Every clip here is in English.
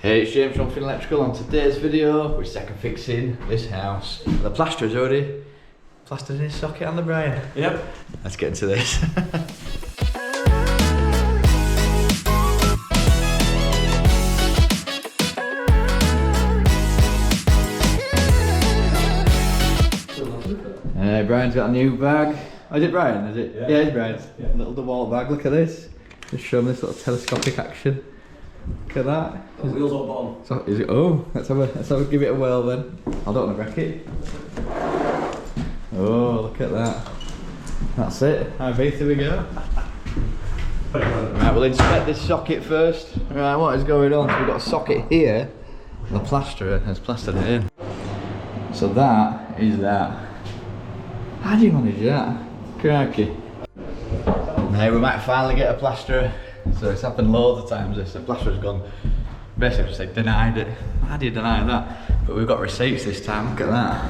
Hey, it's James from Finney Electrical. On today's video, we're second fixing this house. The plasterer's already plastered in his socket on the Brian. Yep. Let's get into this. Brian's got a new bag. Oh, is it Brian? Is it? Yeah, it's Brian's. Yeah. Little DeWalt bag. Look at this. Just show me this little telescopic action. Look at that. Wheels on bottom. So, is it? Oh, let's have a give it a whirl then. I don't want to wreck it. Oh, look at that. That's it. How big do we go? Right, we'll inspect this socket first. Right, what is going on? So we've got a socket here. The plasterer has plastered it in. So that is that. How do you manage that? Crikey. Now we might finally get a plasterer. So it's happened loads of times this. The plasterer's gone, basically just like denied it. How do you deny that? But we've got receipts this time, look at that.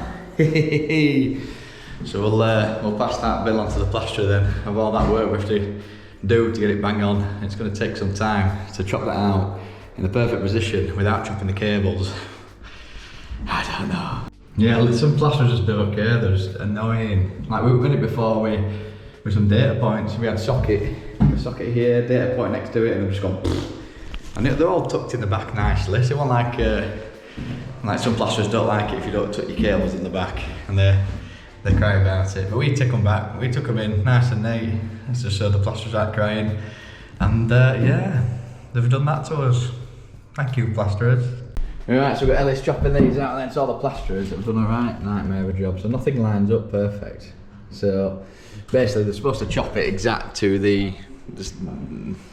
So we'll pass that bill on to the plasterer then, of all that work we have to do to get it bang on. It's going to take some time to chop that out in the perfect position without chopping the cables. I don't know. Yeah, some plasterers just do okay, they're just annoying. Like we've done it before with some data points. We had a socket here, data point next to it, and they've just gone pfft. And they're all tucked in the back nicely. So it wasn't like some plasterers don't like it if you don't tuck your cables in the back, and they cry about it. But we took them back, we took them in nice and neat, just so the plasterers aren't crying. And yeah, they've done that to us. Thank you, plasterers. Right, so we've got Ellis chopping these out, and then it's all the plasterers that have done a right nightmare of a job. So nothing lines up perfect. So basically they're supposed to chop it exact to the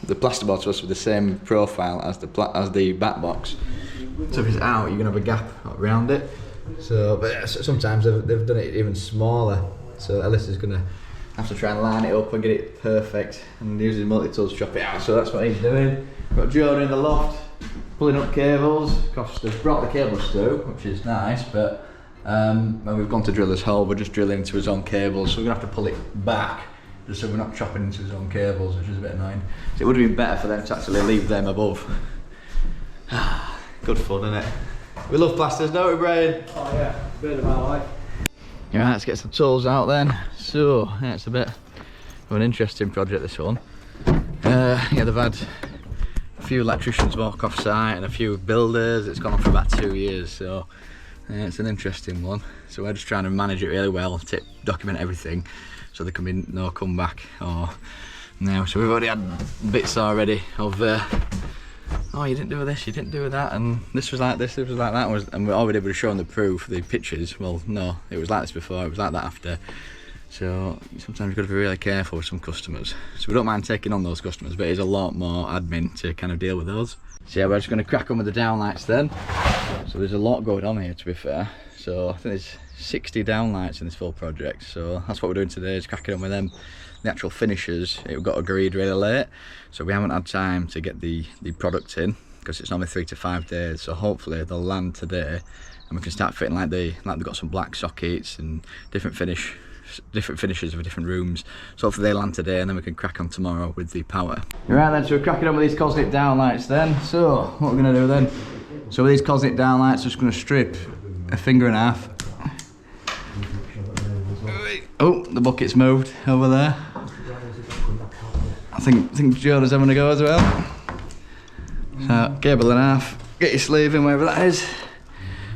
plasterboard's supposed to be the same profile as the back box. So if it's out, you're gonna have a gap around it. So, but sometimes they've done it even smaller. So Ellis is gonna have to try and line it up and get it perfect, and use his multi-tools to chop it out. So that's what he's doing. We've got Jonah in the loft, pulling up cables. Because they've brought the cables through, which is nice, but when we've gone to drill his hole, we're just drilling into his own cables, so we're gonna have to pull it back just so we're not chopping into his own cables, which is a bit annoying. So it would have been better for them to actually leave them above. Good fun, isn't it? We love plasters, don't we, Brian? Oh yeah, bit of my life. Right, let's get some tools out then. So yeah, it's a bit of an interesting project, this one. Yeah, they've had a few electricians walk off site and a few builders. It's gone on for about 2 years, so yeah, it's an interesting one. So we're just trying to manage it really well, document everything, so there can be no comeback or no. So we've already had bits already of oh, you didn't do this, you didn't do that, and this was like this, this was like that, and we already were showing the proof, the pictures. Well, no, it was like this before, it was like that after. So sometimes you've got to be really careful with some customers. So we don't mind taking on those customers, but it's a lot more admin to kind of deal with those. So yeah, we're just going to crack on with the downlights then. So there's a lot going on here, to be fair. So I think there's 60 downlights in this full project. So that's what we're doing today, is cracking on with them. The actual finishers, it got agreed really late, so we haven't had time to get the product in, because it's normally 3 to 5 days. So hopefully they'll land today, and we can start fitting like they've got some black sockets and different finishes for different rooms. So hopefully they land today, and then we can crack on tomorrow with the power. Right then, so we're cracking on with these cosmic downlights then. So what we're going to do then, so with these cosmic downlights, just going to strip a finger and a half. Oh, the bucket's moved over there. I think Jonah's having a go as well. So cable in half, get your sleeve in wherever that is.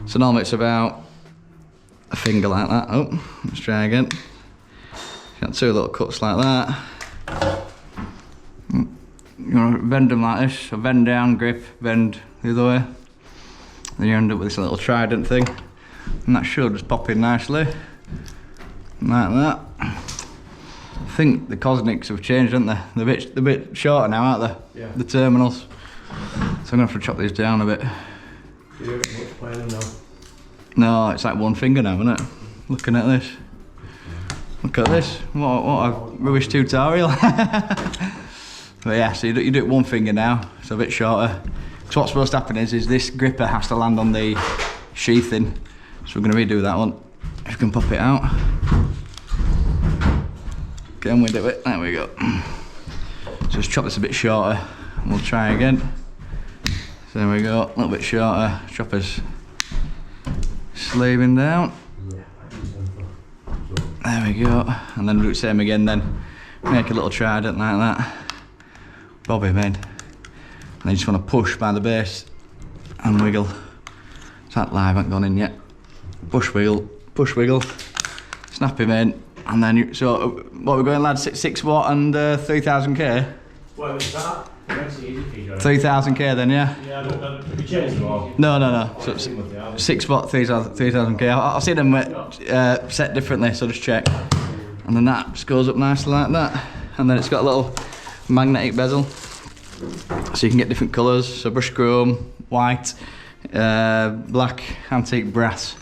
So normally it's about a finger like that. Oh, let's try again. Got 2 little cuts like that. You want to bend them like this, so bend down, grip, bend the other way. Then you end up with this little trident thing, and that should just pop in nicely, like that. I think the cosmics have changed, haven't they? They're a bit shorter now, aren't they? Yeah. The terminals. So I'm gonna have to chop these down a bit. You don't get much planer now. No, it's like 1 finger now, isn't it? Looking at this. Look at this. What a rubbish tutorial. But yeah, so you do it 1 finger now, so a bit shorter. So what's supposed to happen is this gripper has to land on the sheathing. So we're going to redo that one. If you can pop it out. Can we do it? There we go. So just chop this a bit shorter, and we'll try again. So there we go, a little bit shorter, chopper's slaving down. There we go, and then do the same again then. Make a little trident like that. Bob him in. And then you just want to push by the base and wiggle. It's that live, hasn't gone in yet. Push wiggle, snap him in, and then you, so what we're going lads, 6 watt and 3000k? What was that? 3000k then, yeah? Yeah, have you changed them all? No. So it's 6 watt, 3000k. I've seen them set differently, so just check. And then that just goes up nicely like that. And then it's got a little magnetic bezel, so you can get different colours. So brushed chrome, white, black, antique brass.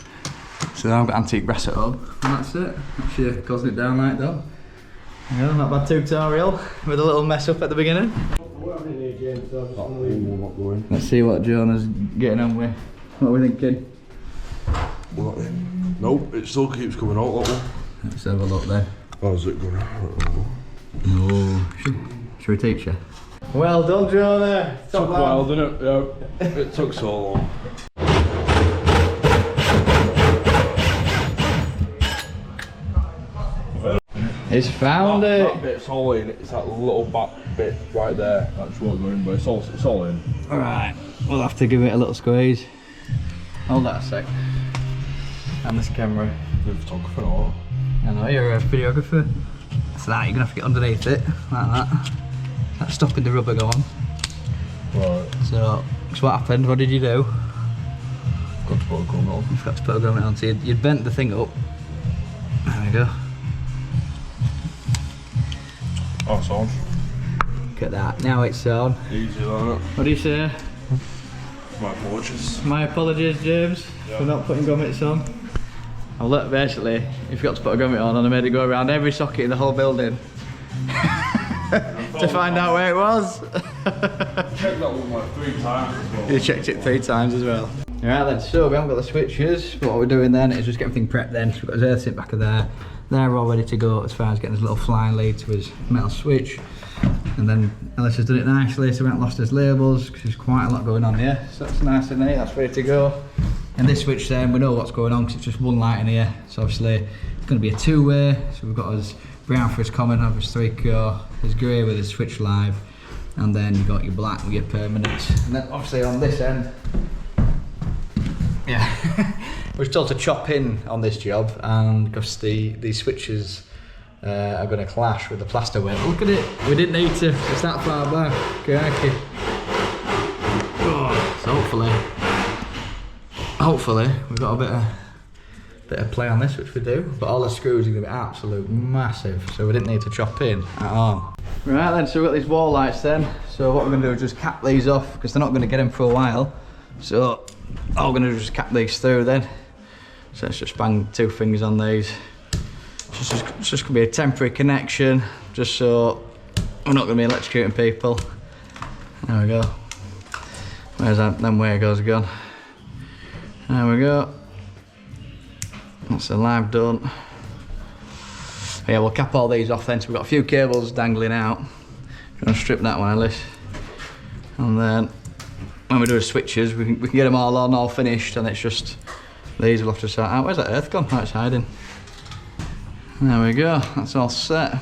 So I've got antique brass at home, and that's it. Actually closing it down like that. Yeah, not bad tutorial with a little mess up at the beginning. Let's see what Jonah's getting on with. What are we thinking? Nope, it still keeps coming out that one. Let's have a look then. How's it going? No. Should we teach you? Well done, Jonah. Took a while, didn't it? Yeah, it took so long. He's found it. That bit's all in. It's that little back bit right there. That's what we're in, but it's all in. Alright, we'll have to give it a little squeeze. Hold that a sec. And this camera. You're a photographer or? I know, you're a videographer. So that, you're gonna have to get underneath it, like that. That's stopping the rubber going. Right. So what happened? What did you do? Got to put a grommet on. You forgot to put a grommet on, so you'd bent the thing up. There we go. Oh, it's on. Look at that, now it's on. Easy, isn't it? What do you say? My apologies. My apologies, James, for not putting grommets on. Well look, basically, you forgot to put a grommet on and I made it go around every socket in the whole building to find out where it was. Checked that one like 3 times as well. You checked it 3 times as well. Alright then, so we haven't got the switches, but what we're doing then is just get everything prepped then. So we've got his earth sink back of there. They're all ready to go as far as getting his little flying lead to his metal switch. And then Ellis has done it nicely, so we haven't lost his labels, because there's quite a lot going on here. So that's nice and neat, that's ready to go. And this switch then, we know what's going on because it's just one light in here. So obviously it's going to be a 2-way. So we've got his brown for his common, have his 3-core, his grey with his switch live, and then you've got your black with your permanents. And then obviously on this end, yeah, we're told to chop in on this job, and because these switches are going to clash with the plaster weight. Look at it, we didn't need to, it's that far back. Crikey. Oh, so hopefully we've got a bit of play on this, which we do, but all the screws are going to be absolute massive, so we didn't need to chop in at all. Right then, so we've got these wall lights then. So what we're going to do is just cap these off, because they're not going to get them for a while. So all we're going to do is just cap these through then. So let's just bang 2 fingers on these. It's just going to be a temporary connection, just so we're not going to be electrocuting people. There we go. Where's that? Them wire goes gone. There we go. That's a live done. Yeah, we'll cap all these off then. So we've got a few cables dangling out. We're going to strip that one, Ellis. And then when we do the switches, we can get them all on, all finished, and it's just these we'll have to sort out. Where's that earth gone? Oh, it's hiding. There we go. That's all set.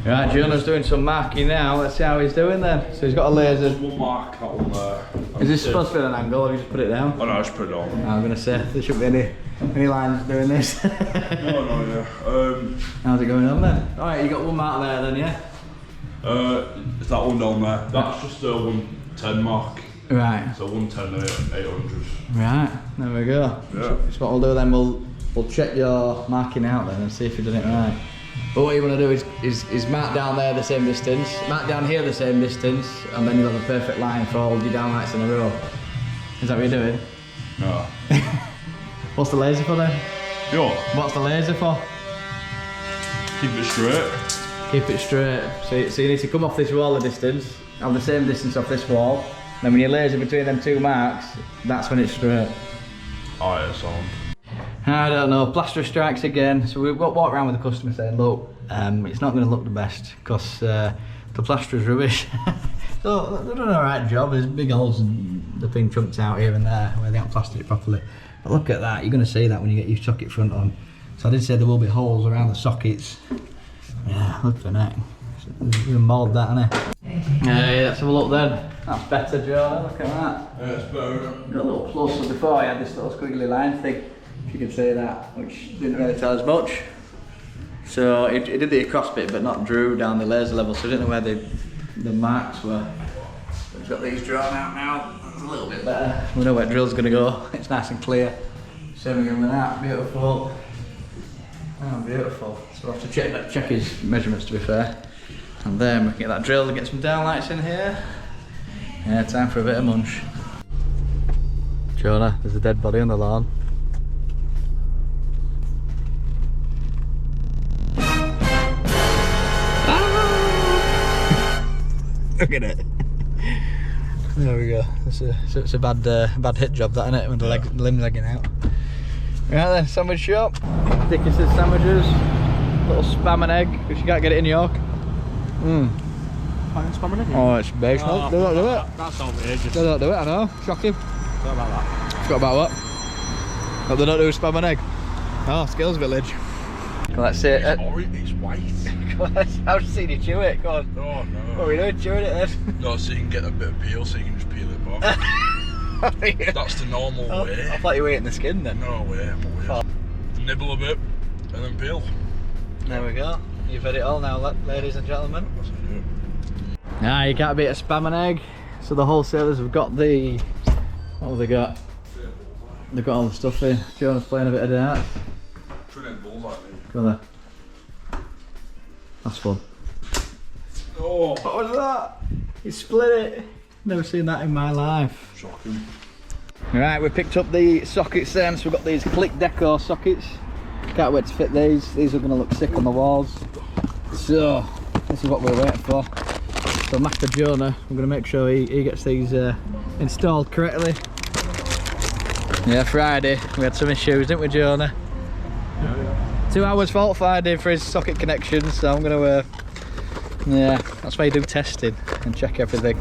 Right, Jonah's doing some marking now. Let's see how he's doing then. So he's got a laser. One mark, that one there. Is this supposed to be at an angle, or have you just put it down? Oh no, I just put it on. I'm going to say, there shouldn't be any lines doing this. No, yeah. How's it going on then? Alright, you got one mark there then, yeah? Is that one down there? That's just a 110 mark. Right. So 110 800. Right, there we go. Yeah. So what we'll do then, we'll check your marking out then and see if you've done it right. But what you want to do is mark down there the same distance, mark down here the same distance, and then you'll have a perfect line for all your downlights in a row. Is that what you're doing? No. What's the laser for then? Yo. What's the laser for? Keep it straight. Keep it straight. So you need to come off this wall a distance, have the same distance off this wall, then when you laser between them 2 marks, that's when it's straight. Oh yeah, sound. I don't know, plasterer strikes again. So we've got walk around with the customer saying, look, it's not going to look the best because the plasterer's rubbish. So they've done an alright job. There's big holes and they've been chunked out here and there where they haven't plastered it properly. But look at that, you're going to see that when you get your socket front on. So I did say there will be holes around the sockets. Yeah, look for that. We've mauled that, hasn't it? Yeah, let's have a look then. That's better, Jonah. Look at that. Yeah, it's better. Got a little plus. So before I had this little squiggly line thing, if you can see that, which didn't really tell us much. So it did the across bit, but not drew down the laser level, so I didn't know where the marks were. We've got these drawn out now. That's a little bit better. We know where drill's going to go. It's nice and clear. Same again with that. Beautiful. Oh, beautiful. So we'll have to check his measurements, to be fair. And then we can get that drilled and get some downlights in here. Yeah, time for a bit of munch. Jonah, there's a dead body on the lawn. Look at it. There we go. It's a bad hit job, that, isn't it? With the limb legging out. Right then, sandwich shop. Dickinson's sandwiches. Little spam and egg, because you can't get it in York. Spam and egg? Oh, it's base. No, they don't do it. That's outrageous. They don't do it, I know. Shocking. Forgot about that. Forgot about what? But they don't do spam and egg. Oh, Skills Village. Let's see it. It's white. I've seen you chew it, go on. Oh no. What are we doing, chewing it then? No, so you can get a bit of peel, so you can just peel it off. That's the normal way. I thought you were eating the skin then. No way, Nibble a bit, and then peel. There we go. You've had it all now, ladies and gentlemen. That's it. Nah, you can't beat a spam and egg. So the wholesalers have got the... What have they got? They've got all the stuff in. Jonah's playing a bit of darts. Go there. That's fun. Oh, What was that? You split it. Never seen that in my life. shocking. Right, we picked up the sockets then, so we've got these click deco sockets. Can't wait to fit these. These are going to look sick on the walls. So, this is what we're waiting for. So Master Jonah, we're going to make sure he gets these installed correctly. Yeah, Friday we had some issues, didn't we, Jonah? Yeah. 2 hours fault finding for his socket connections, so I'm going to, yeah, that's why you do testing and check everything.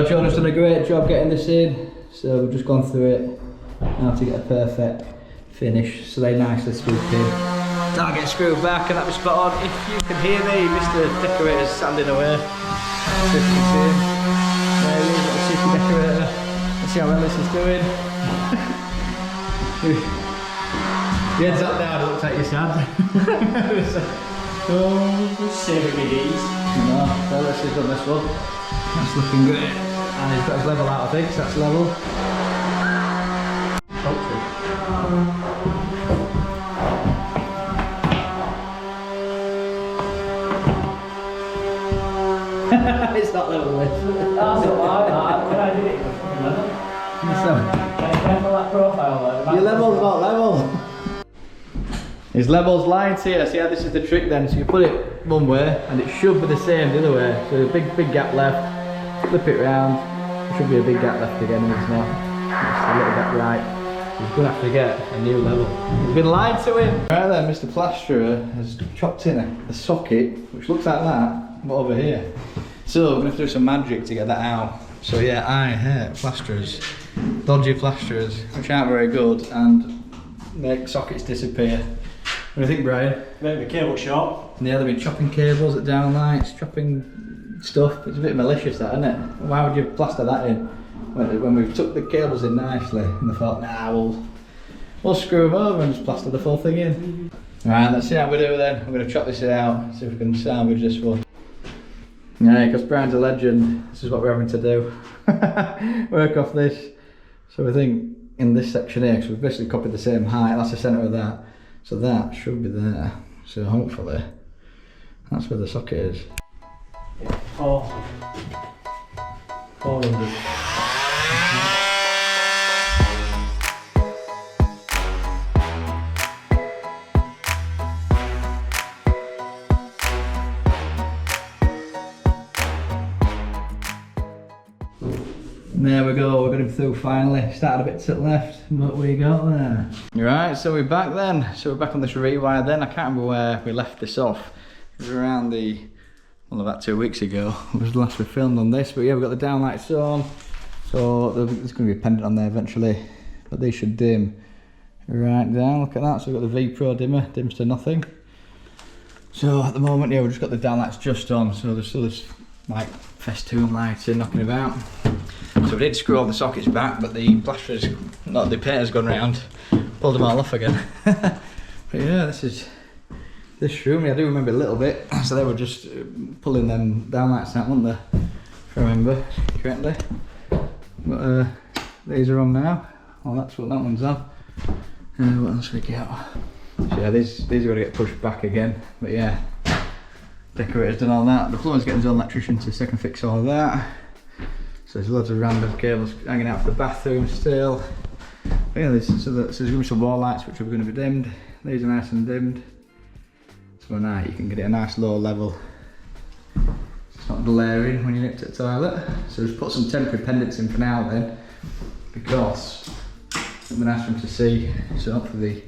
Jonah's done a great job getting this in, so we've just gone through it now to get a perfect finish, so they nicely scooped in. That'll get screwed back and that'll be spot on. If you can hear me, Mr. Decorator's sanding away. See if you can see him. There he is, little super decorator. Let's see how Ellis is doing. Your head's up down, it looks like you're sad. Saving me these. No, Ellis has done this one. That's looking good. And he's got his level out, I think, so that's level. It's not level, this. That's not like that. When I did it, it was fucking level. Can you careful that profile there? Your level's not level. His level's lines here. See how this is the trick then. So you put it one way and it should be the same the other way. So a big gap left. Flip it round, there should be a big gap left again, and it's not. It's a little gap right. So he's going to have to get a new level. He's been lied to him. Right then, Mr. Plasterer has chopped in a socket, which looks like that, but over here. So we're going to have to do some magic to get that out. So yeah, I hate plasterers, dodgy plasterers, which aren't very good and make sockets disappear. What do you think, Brian? Make the cable short. Yeah, they've been chopping cables at downlights, chopping stuff. It's a bit malicious, that, isn't it? Why would you plaster that in when we've took the cables in nicely and they thought, nah, we'll screw them over and just plaster the full thing in. Right, let's see how we do then. I'm going to chop this out, see if we can salvage this one. Yeah, because Brian's a legend, this is what we're having to do. Work off this. So I think in this section here, because we've basically copied the same height, that's the centre of that. So that should be there. So hopefully that's where the socket is. 400. There we go, we're getting through finally. Started a bit to the left, but we got there. Right, so we're back then. So we're back on this rewire then. I can't remember where we left this off. It was around well, about 2 weeks ago. It was the last we filmed on this, but yeah, we've got the downlights on. So there's going to be a pendant on there eventually, but they should dim right down. Look at that, so we've got the V Pro dimmer, dims to nothing. So at the moment, yeah, we've just got the downlights just on, so there's still this like festoon lighting knocking about. So we did screw all the sockets back, but the plasterers, not the painter's gone round, pulled them all off again. But yeah, this room, I do remember a little bit. So they were just pulling them downlights out, weren't they? If I remember correctly. But these are on now. Oh, that's what that one's on. What else we got? So yeah, these are going to get pushed back again. But yeah, decorators done all that. The plumber's getting his own electrician to second fix all of that. So there's loads of random cables hanging out for the bathroom still. But yeah, there's going to be some wall lights which are going to be dimmed. These are nice and dimmed. So now you can get it a nice low level. It's not glaring when you nip to the toilet. So just put some temporary pendants in for now then, because it'll be nice for them to see. So hopefully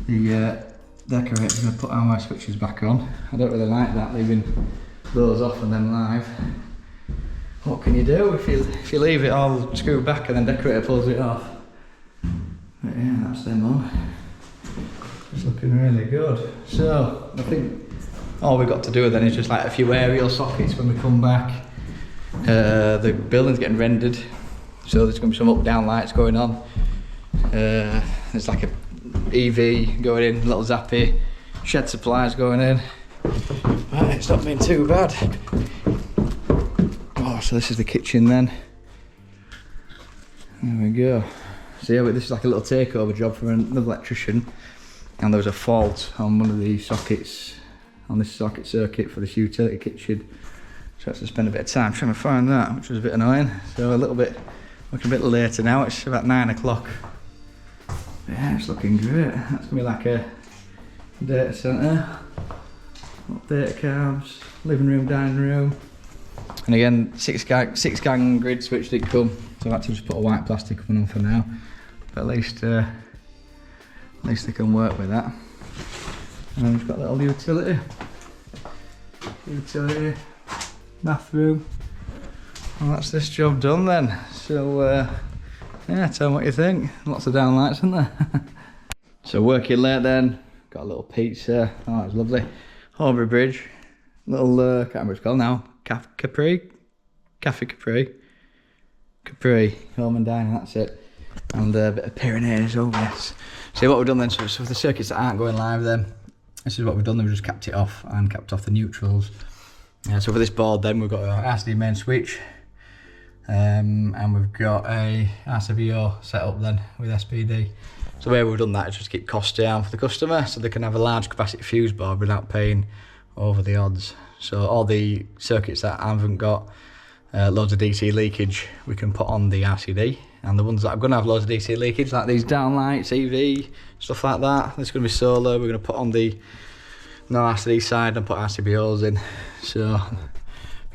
the decorator's going to put our switches back on. I don't really like that, leaving those off and then live. What can you do if you leave it all screwed back and then decorator pulls it off? But yeah, that's them on. It's looking really good. So I think all we've got to do then is just like a few aerial sockets when we come back. The building's getting rendered, so there's going to be some up down lights going on. There's like a EV going in, little zappy, shed supplies going in. Right, it's not been too bad. Oh, so this is the kitchen then. There we go. So yeah, this is like a little takeover job from another electrician, and there was a fault on one of the sockets on this socket circuit for this utility kitchen. So I had to spend a bit of time trying to find that, which was a bit annoying. So looking a bit later now. It's about 9 o'clock. Yeah, it's looking great. That's gonna be like a data centre. Data cabs, living room, dining room. And again, six gang grid switch did come, so I had to just put a white plastic one on for now. But at least they can work with that. And then we've got a little utility, bathroom. Well, that's this job done then. So yeah, tell me what you think. Lots of downlights, isn't there? So working late then, got a little pizza. Oh, it was lovely. Horbury Bridge, little can't remember what it's called now. Capri, home and dining, that's it. And a bit of Pyrenees over this. So what we've done then, so for the circuits that aren't going live then, this is what we've done then, we've just capped it off and capped off the neutrals. So for this board then, we've got our RCD main switch, and we've got a RCBO set up then with SPD. So the way we've done that is just keep costs down for the customer, so they can have a large capacity fuse board without paying over the odds. So all the circuits that haven't got loads of DC leakage, we can put on the RCD, and the ones that are going to have loads of DC leakage, like these downlights, EV, stuff like that, there's going to be solar, we're going to put on the no RCD side and put RCBOs in. So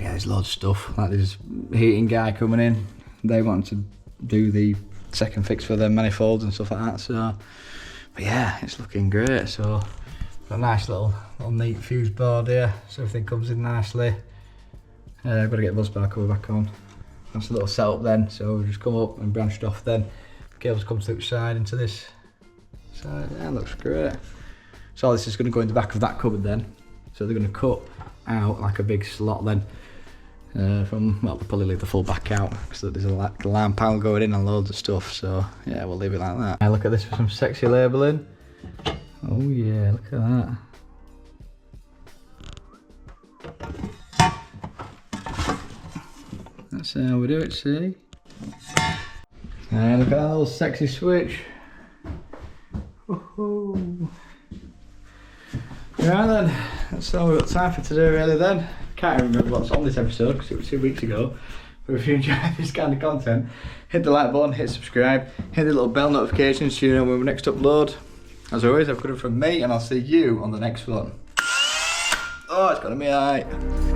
yeah, there's loads of stuff, like there's heating guy coming in, they want to do the second fix for their manifolds and stuff like that. So but yeah, it's looking great. So got a nice little neat fuse board here, so everything comes in nicely. I've got to get the bus bar cover back on. That's a little setup then, so we've just come up and branched off then. The cables come through the side into this side. Yeah, looks great. So this is going to go in the back of that cupboard then. So they're going to cut out like a big slot then. From, well, they'll probably leave the full back out because there's a alarm panel going in and loads of stuff. So yeah, we'll leave it like that. Now look at this for some sexy labelling. Oh yeah, look at that. That's how we do it, see? And look at that little sexy switch. Woohoo! Right then, that's all we've got time for today really then. Can't even remember what's on this episode because it was 2 weeks ago. But if you enjoy this kind of content, hit the like button, hit subscribe, hit the little bell notifications so you know when we next upload. As always, I've got it from me and I'll see you on the next one. Oh, it's gonna be alright.